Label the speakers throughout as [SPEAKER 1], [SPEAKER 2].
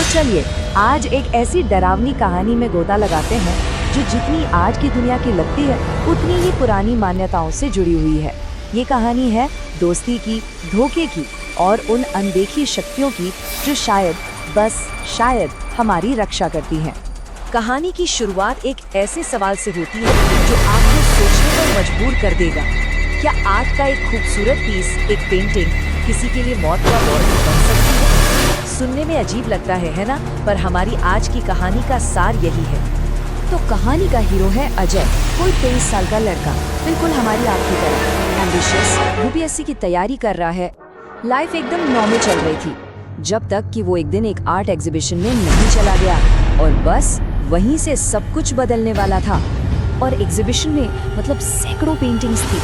[SPEAKER 1] चलिए आज एक ऐसी डरावनी कहानी में गोता लगाते हैं जो जितनी आज की दुनिया की लगती है उतनी ही पुरानी मान्यताओं से जुड़ी हुई है। ये कहानी है दोस्ती की, धोखे की और उन अनदेखी शक्तियों की जो शायद, बस शायद हमारी रक्षा करती हैं। कहानी की शुरुआत एक ऐसे सवाल से होती है जो आपको सोचने पर मजबूर कर देगा। क्या आर्ट का एक खूबसूरत पीस, एक पेंटिंग किसी के लिए मौत का वॉर्ड बन सकती है? सुनने में अजीब लगता है ना? पर हमारी आज की कहानी का सार यही है। तो कहानी का हीरो है अजय, कोई 23 साल का लड़का, बिल्कुल हमारी आपकी तरह एम्बिशियस, यूपीएससी की तैयारी कर रहा है। लाइफ एकदम नॉर्मल चल रही थी जब तक कि वो एक दिन एक आर्ट एग्जीबिशन में नहीं चला गया और बस वहीं से सब कुछ बदलने वाला था। और एग्जीबिशन में मतलब सैकड़ों पेंटिंग्स थी,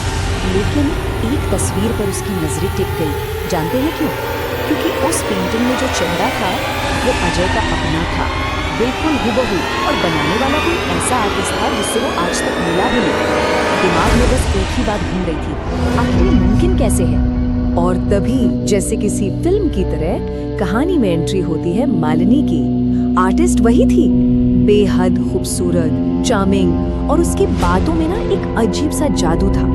[SPEAKER 1] लेकिन एक तस्वीर पर उसकी नजरें टिक गई। जानते हैं क्यों? क्योंकि उस पेंटिंग में जो चेहरा था वो अजय का अपना था, बिल्कुल हूबहू, और बनाने वाला कोई ऐसा आर्टिस्ट था जिससे वो आज तक मिला भी नहीं। दिमाग में बस एक ही बात घूम रही थी, आखिर ये मुमकिन कैसे है? और तभी जैसे किसी फिल्म की तरह कहानी में एंट्री होती है मालिनी की। आर्टिस्ट वही थी, बेहद खूबसूरत, चार्मिंग, और उसकी बातों में ना एक अजीब सा जादू था।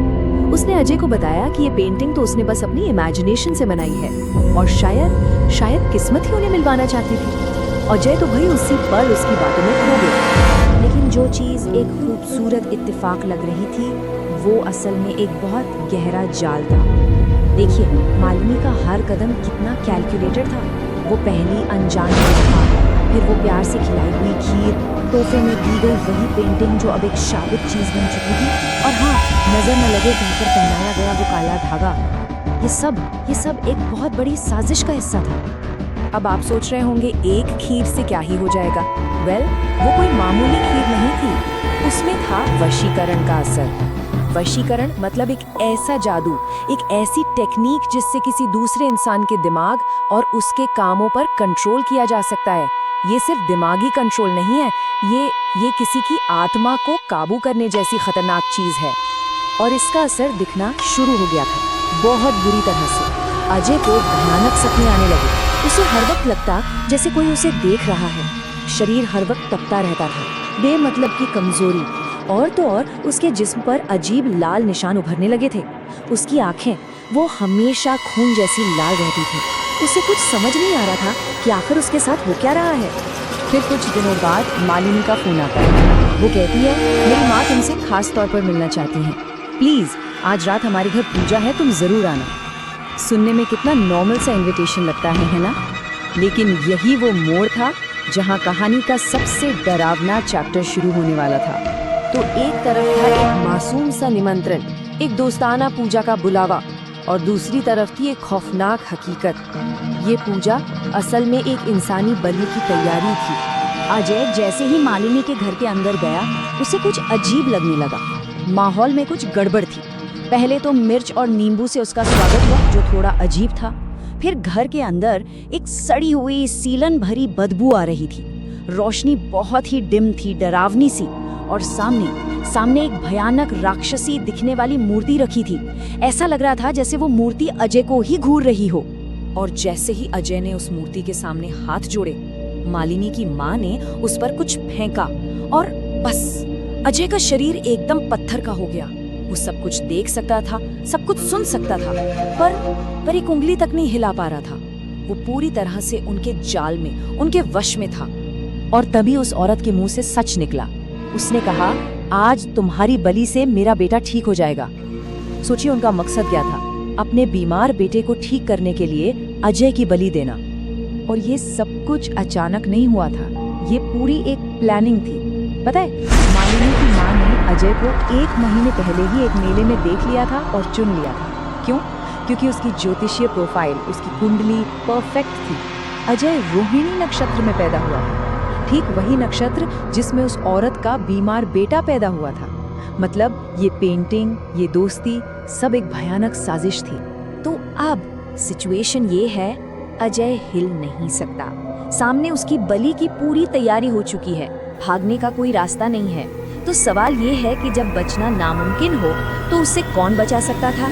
[SPEAKER 1] उसने अजय को बताया कि ये पेंटिंग तो उसने बस अपनी इमेजिनेशन से बनाई है और शायद किस्मत ही उन्हें मिलवाना चाहती थी। अजय तो भाई उसी पल उसकी बातों में खो गया। लेकिन जो चीज एक खूबसूरत इत्तेफाक लग रही थी वो असल में एक बहुत गहरा जाल था। देखिए, मालिनी का हर कदम कितना कैलकुलेटेड था। वो पहली अनजान था, फिर वो प्यार से खिलाई हुई खीर, तोहफे में दी गई वही पेंटिंग जो अब एक शाबित चीज बन चुकी थी, और हाँ, नजर न लगे कहकर पहनाया गया वो काला धागा। ये सब एक बहुत बड़ी साजिश का हिस्सा था। अब आप सोच रहे होंगे एक खीर से क्या ही हो जाएगा? वेल, वो कोई मामूली खीर नहीं थी, उसमें था वशीकरण का असर। वशीकरण मतलब एक ऐसा जादू, एक ऐसी टेक्निक जिससे किसी दूसरे इंसान के दिमाग और उसके कामों पर कंट्रोल किया जा सकता है। ये सिर्फ दिमागी कंट्रोल नहीं है, ये किसी की आत्मा को काबू करने जैसी खतरनाक चीज है। और इसका असर दिखना शुरू हो गया था, बहुत बुरी तरह से। अजय को भयानक सपने आने लगे। उसे हर वक्त लगता जैसे कोई उसे देख रहा है। शरीर हर वक्त तपता रहता था, बेमतलब की कमजोरी, और तो और उसके जिस्म पर अजीब लाल निशान उभरने लगे थे। उसकी आंखें वो हमेशा खून जैसी लाल रहती थी। उसे कुछ समझ नहीं आ रहा था कि आखिर उसके साथ हो क्या रहा है। फिर कुछ दिनों बाद मालिनी का फोन आता है। वो कहती है, मेरी माँ तुमसे खास तौर पर मिलना चाहती हैं। प्लीज आज रात हमारे घर पूजा है, तुम जरूर आना। सुनने में कितना नॉर्मल सा इनविटेशन लगता है ना? लेकिन यही वो मोड़ था जहाँ कहानी का सबसे डरावना चैप्टर शुरू होने वाला था। तो एक तरफ था एक मासूम सा निमंत्रण, एक दोस्ताना पूजा का बुलावा, और दूसरी तरफ थी एक खौफनाक हकीकत। ये पूजा असल में एक इंसानी बलि की तैयारी थी। अजय जैसे ही मालिनी के घर के अंदर गया, उसे कुछ अजीब लगने लगा। माहौल में कुछ गड़बड़ थी। पहले तो मिर्च और नींबू से उसका स्वागत हुआ, जो थोड़ा अजीब था। फिर घर के अंदर एक सड़ी हुई, सीलन भरी बदबू आ रही थी। रोशनी बहुत ही डिम थी, डरावनी सी, और सामने एक भयानक राक्षसी दिखने वाली मूर्ति रखी थी। ऐसा लग रहा था जैसे वो मूर्ति अजय को ही घूर रही हो। और जैसे ही अजय ने उस मूर्ति के सामने हाथ जोड़े, मालिनी की माँ ने उस पर कुछ फेंका और बस अजय का शरीर एकदम पत्थर का हो गया। वो सब कुछ देख सकता था, सब कुछ सुन सकता था, पर एक उंगली तक नहीं हिला पा रहा था। वो पूरी तरह से उनके जाल में, उनके वश में था। और तभी उस औरत के मुंह से सच निकला। उसने कहा, आज तुम्हारी बलि से मेरा बेटा ठीक हो जाएगा। सोचिए उनका मकसद क्या था, अपने बीमार बेटे को ठीक करने के लिए अजय की बलि देना। और ये सब कुछ अचानक नहीं हुआ था, ये पूरी एक प्लानिंग थी। पता है, मालिनी की माँ ने अजय को 1 महीने पहले ही एक मेले में देख लिया था और चुन लिया था। क्यों? क्योंकि उसकी ज्योतिषीय प्रोफाइल, उसकी कुंडली परफेक्ट थी। अजय रोहिणी नक्षत्र में पैदा हुआ था, ठीक वही नक्षत्र जिसमें उस औरत का बीमार बेटा पैदा हुआ था। मतलब ये पेंटिंग, ये दोस्ती, सब एक भयानक साजिश थी। तो अब सिचुएशन ये है, अजय हिल नहीं सकता। सामने उसकी बलि की पूरी तैयारी हो चुकी है, भागने का कोई रास्ता नहीं है। तो सवाल ये है कि जब बचना नामुमकिन हो तो उसे कौन बचा सकता था?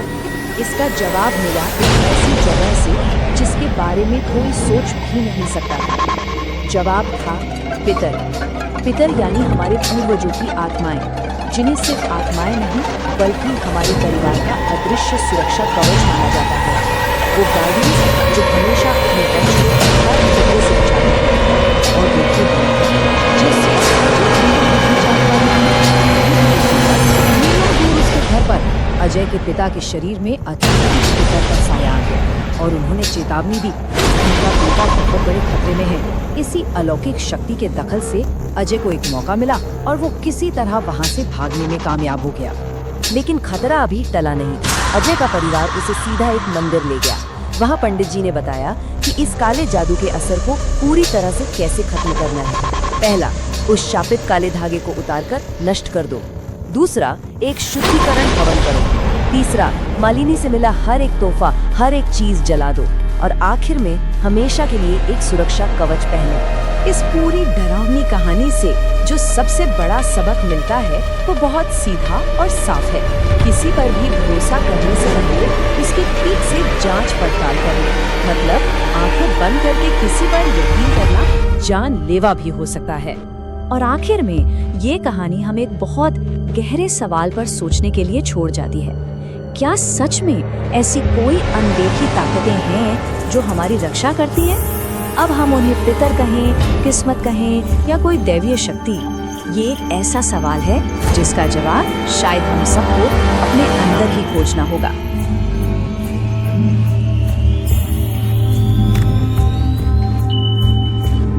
[SPEAKER 1] इसका जवाब मिला एक ऐसी जगह से जिसके बारे में कोई सोच भी नहीं सकता था। जवाब था पितर। पितर यानी हमारे पूर्वजों की आत्माएं, जिन्हें सिर्फ आत्माएं नहीं बल्कि हमारे परिवार का अदृश्य सुरक्षा कवच माना जाता है। वो गार्डियंस जो हमेशा अपने वंश को हर खतरे से बचाते हैं। और देखिए, जिस उसके घर पर अजय के पिता के शरीर में अचानक पितर का साया आ गया और उन्होंने चेतावनी दी, उनका बेटा बहुत बड़े खतरे में है। इसी अलौकिक शक्ति के दखल से अजय को एक मौका मिला और वो किसी तरह वहां से भागने में कामयाब हो गया। लेकिन खतरा अभी टला नहीं। अजय का परिवार उसे सीधा एक मंदिर ले गया। वहाँ पंडित जी ने बताया कि इस काले जादू के असर को पूरी तरह से कैसे खत्म करना है। पहला, उस शापित काले धागे को उतारकर नष्ट कर दो। दूसरा, एक शुद्धिकरण हवन करो। तीसरा, मालिनी से मिला हर एक तोहफा, हर एक चीज जला दो। और आखिर में हमेशा के लिए एक सुरक्षा कवच पहनो। इस पूरी डरावनी कहानी से जो सबसे बड़ा सबक मिलता है वो बहुत सीधा और साफ है। किसी पर भी भरोसा करने से पहले उसकी ठीक से जांच पड़ताल करें। मतलब आंखें बंद करके किसी पर यकीन करना जानलेवा भी हो सकता है। और आखिर में ये कहानी हमें एक बहुत गहरे सवाल पर सोचने के लिए छोड़ जाती है। क्या सच में ऐसी कोई अनदेखी ताकतें हैं जो हमारी रक्षा करती हैं? अब हम उन्हें पितर कहें, किस्मत कहें या कोई दैवीय शक्ति, ये एक ऐसा सवाल है जिसका जवाब शायद हम सबको अपने अंदर ही खोजना होगा।